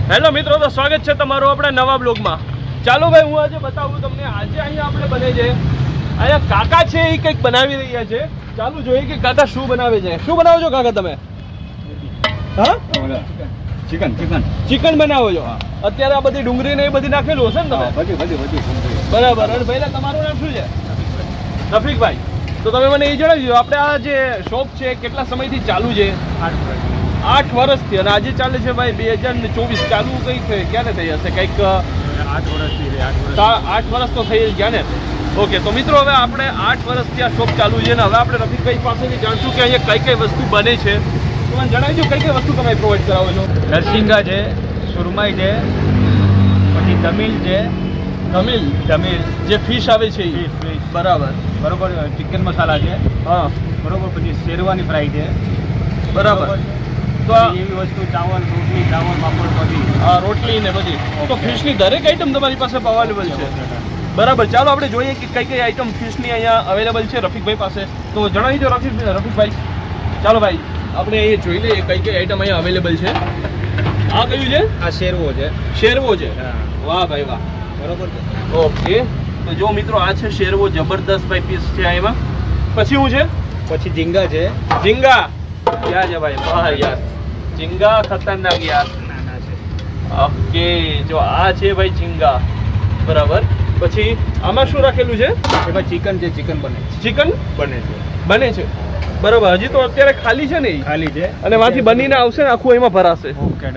Hello મિત્રો, તો સ્વાગત છે તમારું આપણા નવા બ્લોગમાં. ચાલો ભાઈ, હું આજે બતાવું તમને. આજે અહીંયા આપણે બને છે, અહીંયા કાકા છે એ કંઈક બનાવી રહ્યા છે. ચાલુ જોઈએ કે કાકા શું બનાવે છે. શું બનાવો છો કાકા તમે? હા, ચિકન બનાવો છો. અત્યારે આ બધી ડુંગળી ને એ બધી નાખેલું હશે ને તમે? બરાબર. અને પહેલા તમારું નામ શું છે? રફીકભાઈ. તો તમે મને એ જણાવજો, આપણે આ જે શોપ છે કેટલા સમયથી ચાલુ છે? 8 વર્ષથી. અને આજે ચાલે છે ભાઈ 2024. ચાલુ કંઈક ક્યારે થઈ હશે? કંઈક 8 વર્ષ તો થઈ ગયા ને. ઓકે, તો મિત્રો હવે આપણે 8 વર્ષથી આ શોપ ચાલુ છે ને હવે આપણે રફીકભાઈ પાસેથી જાણશું કે અહીંયા કઈ વસ્તુ બને છે. તો મને જણાવજો કઈ વસ્તુ તમે પ્રોવાઈડ કરાવો છો? નરસિંગા છે, સુરમાઈ છે, પછી તમિલ છે. તમિલ જે ફિશ આવે છે એ. બરાબર. ચિકન મસાલા છે. હા, બરોબર. પછી શેરવાની ફ્રાય છે. બરાબર. તો એવી વસ્તુ ચાવલ, રોટલી, પાપડ, બધી. હા, રોટલી ને બધી. તો ફિશની દરેક આઈટમ તમારી પાસે અવેલેબલ છે? બરાબર. ચાલો આપણે જોઈએ કે કઈ આઈટમ ફિશની અહીંયા અવેલેબલ છે રફીકભાઈ પાસે. તો જણાવી દો રફીકભાઈ. ચાલો ભાઈ, આપણે અહીંયા જોઈ લઈએ કઈ આઈટમ અહીંયા અવેલેબલ છે. આ કયું છે? આ શેરવો છે. શેરવો છે. વાહ ભાઈ વાહ. બરોબર. ઓકે, તો જો મિત્રો આ છે શેરવો. જબરદસ્ત ભાઈ પીસ છે એમાં. પછી શું છે? પછી ઝીંગા છે. ઝીંગા ક્યાં છે ભાઈ? બહાર યાર. ઝીંગા ખતરનાક યાર. ઓકે, જો આ છે ભાઈ ઝીંગા. બરાબર. પછી આમાં શું રાખેલું છે? એમાં ચિકન છે. ચિકન બને છે. બરાબર. હજી તો અત્યારે ખાલી છે ને? ખાલી છે. અને માંથી બનીને આવશે ને આખું એમાં ભરાશે. ઓકે.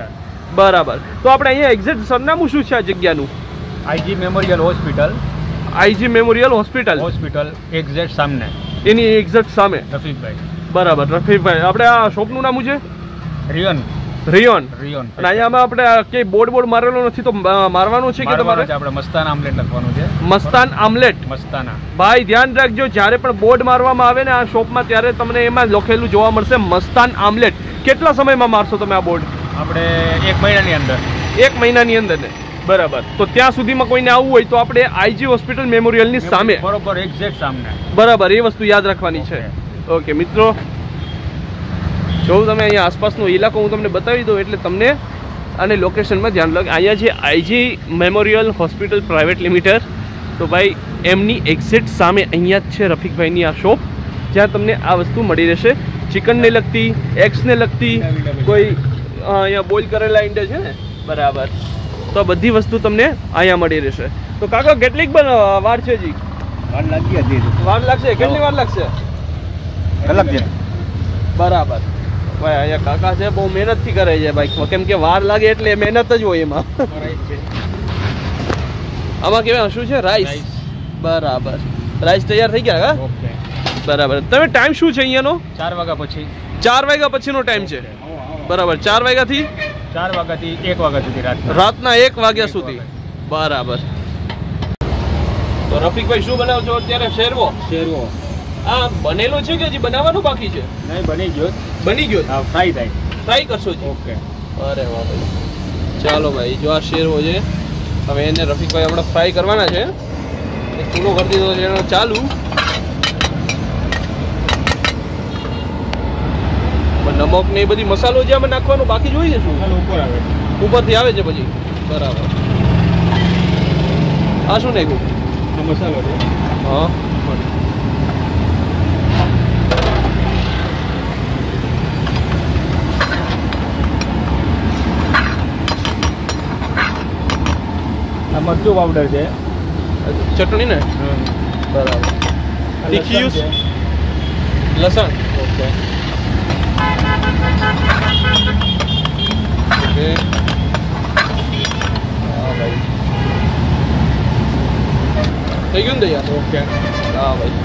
બરાબર. તો આપણે અહીંયા એક્ઝેક્ટ સરનામું શું છે આ જગ્યાનું? આઈજી મેમોરિયલ હોસ્પિટલ એક્ઝેક્ટ સામે. એની એક્ઝેક્ટ સામે. રફીકભાઈ. બરાબર. રફીકભાઈ, આપણે આ શોપનું નામ છે રિયોન. અને અહીંયા આપણે કે બોર્ડ મારેલો નથી તો મારવાનું છે કે તમારે? આપણે મસ્તાન આમલેટ લખવાનું છે. મસ્તાન આમલેટ. ભાઈ ધ્યાન રાખજો, જ્યારે પણ બોર્ડ મારવામાં આવે ને આ શોપમાં ત્યારે તમને એમાં લખેલું જોવા મળશે મસ્તાન આમલેટ. કેટલા સમયમાં મારશો તમે આ બોર્ડ? આપણે 1 મહિનાની અંદર. 1 મહિનાની અંદર ને. બરાબર. તો ત્યાં સુધીમાં કોઈને આવવું હોય તો આપણે આઈજી હોસ્પિટલ મેમોરિયલની સામે. બરોબર, એક્ઝેક્ટ સામે. બરાબર. એ વસ્તુ યાદ રાખવાની છે. ઓકે મિત્રો, જો તમે અહીંયા આસપાસનો ઇલાકો હું તમને બતાવી દઉં એટલે તમને અને લોકેશનમાં ધ્યાન લાગે. અહીંયા છે IG memorial hospital private limited. તો ભાઈ એમની એક્ઝેક્ટ સામે અહીંયા જ છે રફીકભાઈની આ શોપ, જ્યાં તમને આ વસ્તુ મળી રહેશે. ચિકનને લગતી, એગ્સને લગતી, કોઈ અહીંયા બોઇલ કરેલા ઈંડા છે ને. બરાબર. તો બધી વસ્તુ તમને અહીંયા મળી રહેશે. તો કાકા કેટલીક વાર છે જી? વાર લાગશે. કેટલી વાર લાગશે? કલાક છે. બરાબર. ભાઈ અહીંયા કાકા છે બહુ મહેનતથી કરે છે ભાઈ, કેમ કે વાર લાગે એટલે મહેનત જ હોય એમાં. આમાં કેવા શું છે? રાઈસ. બરાબર. રાઈસ તૈયાર થઈ ગયા? ઓકે. બરાબર. તમે ટાઈમ શું છે અહીંયાનો? 4 વાગ્યા પછી. 4 વાગ્યા પછીનો ટાઈમ છે. બરાબર. 4 વાગ્યાથી 1 વાગ્યા સુધી રાતના 1 વાગ્યા સુધી. બરાબર. તો રફીકભાઈ શું બનાવો છો અત્યારે? શેરવો. આ બનેલો છે કે હજી બનાવવાનું બાકી છે? નહીં, બની ગયો. હા, ફ્રાય કરશો જી? ઓકે. અરે વાહ ભાઈ. ચાલો ભાઈ, જો આ શેરવો છે. હવે એને રફીકભાઈ આપણે ફ્રાય કરવાના છે. ચૂલો કરી દીધો છે એનો ચાલુ. નમક ને એ બધી મસાલો જે અમે નાખવાનો બાકી જોઈએ છે. શું ઉપરથી આવે છે પછી? બરાબર. આ શું નાખ્યું? મસાલો છે. હા, મરચું પાવડર છે. ચટણી ને. બરાબર. તીખી યુઝ. લસણ. ઓકે. હા ભાઈ, થઈ ગયું ને તૈયાર? ઓકે. હા ભાઈ.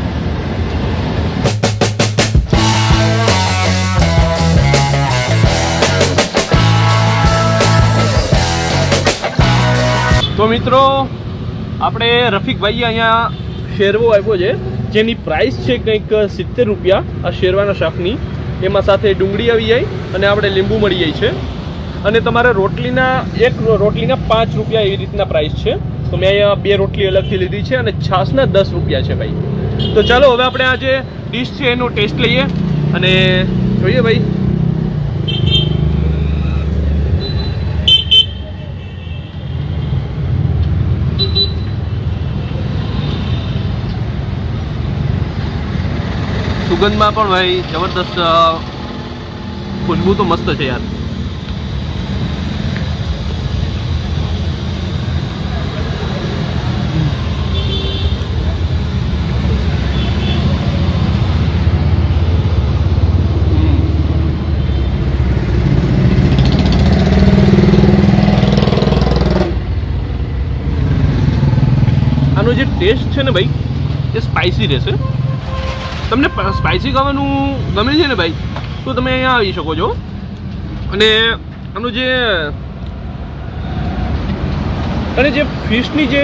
તો મિત્રો, આપણે રફીકભાઈએ અહીંયા શેરવો આપ્યો છે, જેની પ્રાઇસ છે કંઈક 70 રૂપિયા આ શેરવાના શાકની. એમાં સાથે ડુંગળી આવી જાય અને આપણે લીંબુ મળી જાય છે. અને તમારે રોટલીના 5 રૂપિયા એવી રીતના પ્રાઇસ છે. તો મેં અહીંયા 2 રોટલી અલગથી લીધી છે અને છાશના 10 રૂપિયા છે ભાઈ. તો ચાલો હવે આપણે આ જે ડીશ છે એનો ટેસ્ટ લઈએ અને જોઈએ ભાઈ. સુગંધમાં પણ ભાઈ જબરદસ્ત ખુશ્બુ તો મસ્ત છે યાર. આનો જે ટેસ્ટ છે ને ભાઈ એ સ્પાઇસી રહેશે. તમને સ્પાઇસી ખાવાનું ગમે છે ને ભાઈ તો તમે અહીંયા આવી શકો છો. અને આનું જે ફિશની જે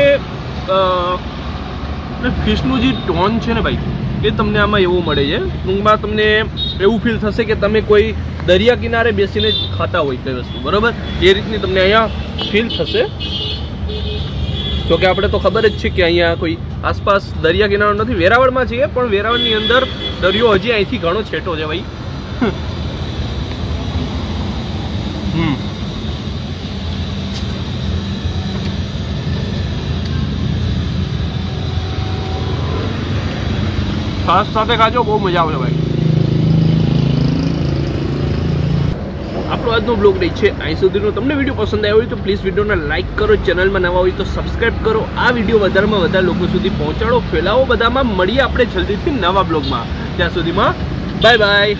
ફિશનું જે ટોન છે ને ભાઈ એ તમને આમાં એવું મળે છે. ટૂંકમાં તમને એવું ફીલ થશે કે તમે કોઈ દરિયા કિનારે બેસીને જ ખાતા હોય તે વસ્તુ, બરાબર એ રીતની તમને અહીંયા ફીલ થશે. જો કે આપણે તો ખબર જ છે કે અહીંયા કોઈ આસપાસ દરિયા કિનારો નથી. વેરાવળમાં છીએ પણ વેરાવળની અંદર દરિયો હજી અહીંથી ઘણો છેટો છે ભાઈ. છાશ સાથે ખાજો, બહુ મજા આવશે ભાઈ. આપણો આજનો બ્લોગ રહી છે અહીં સુધીનો. તમને વિડીયો પસંદ આવ્યો હોય તો પ્લીઝ વિડીયોને લાઇક કરો, ચેનલમાં નવા હોય તો સબસ્ક્રાઇબ કરો, આ વિડીયો વધારેમાં વધારે લોકો સુધી પહોંચાડો, ફેલાવો બધામાં. મળીએ આપણે જલ્દીથી નવા બ્લોગમાં. ત્યાં સુધીમાં બાય બાય.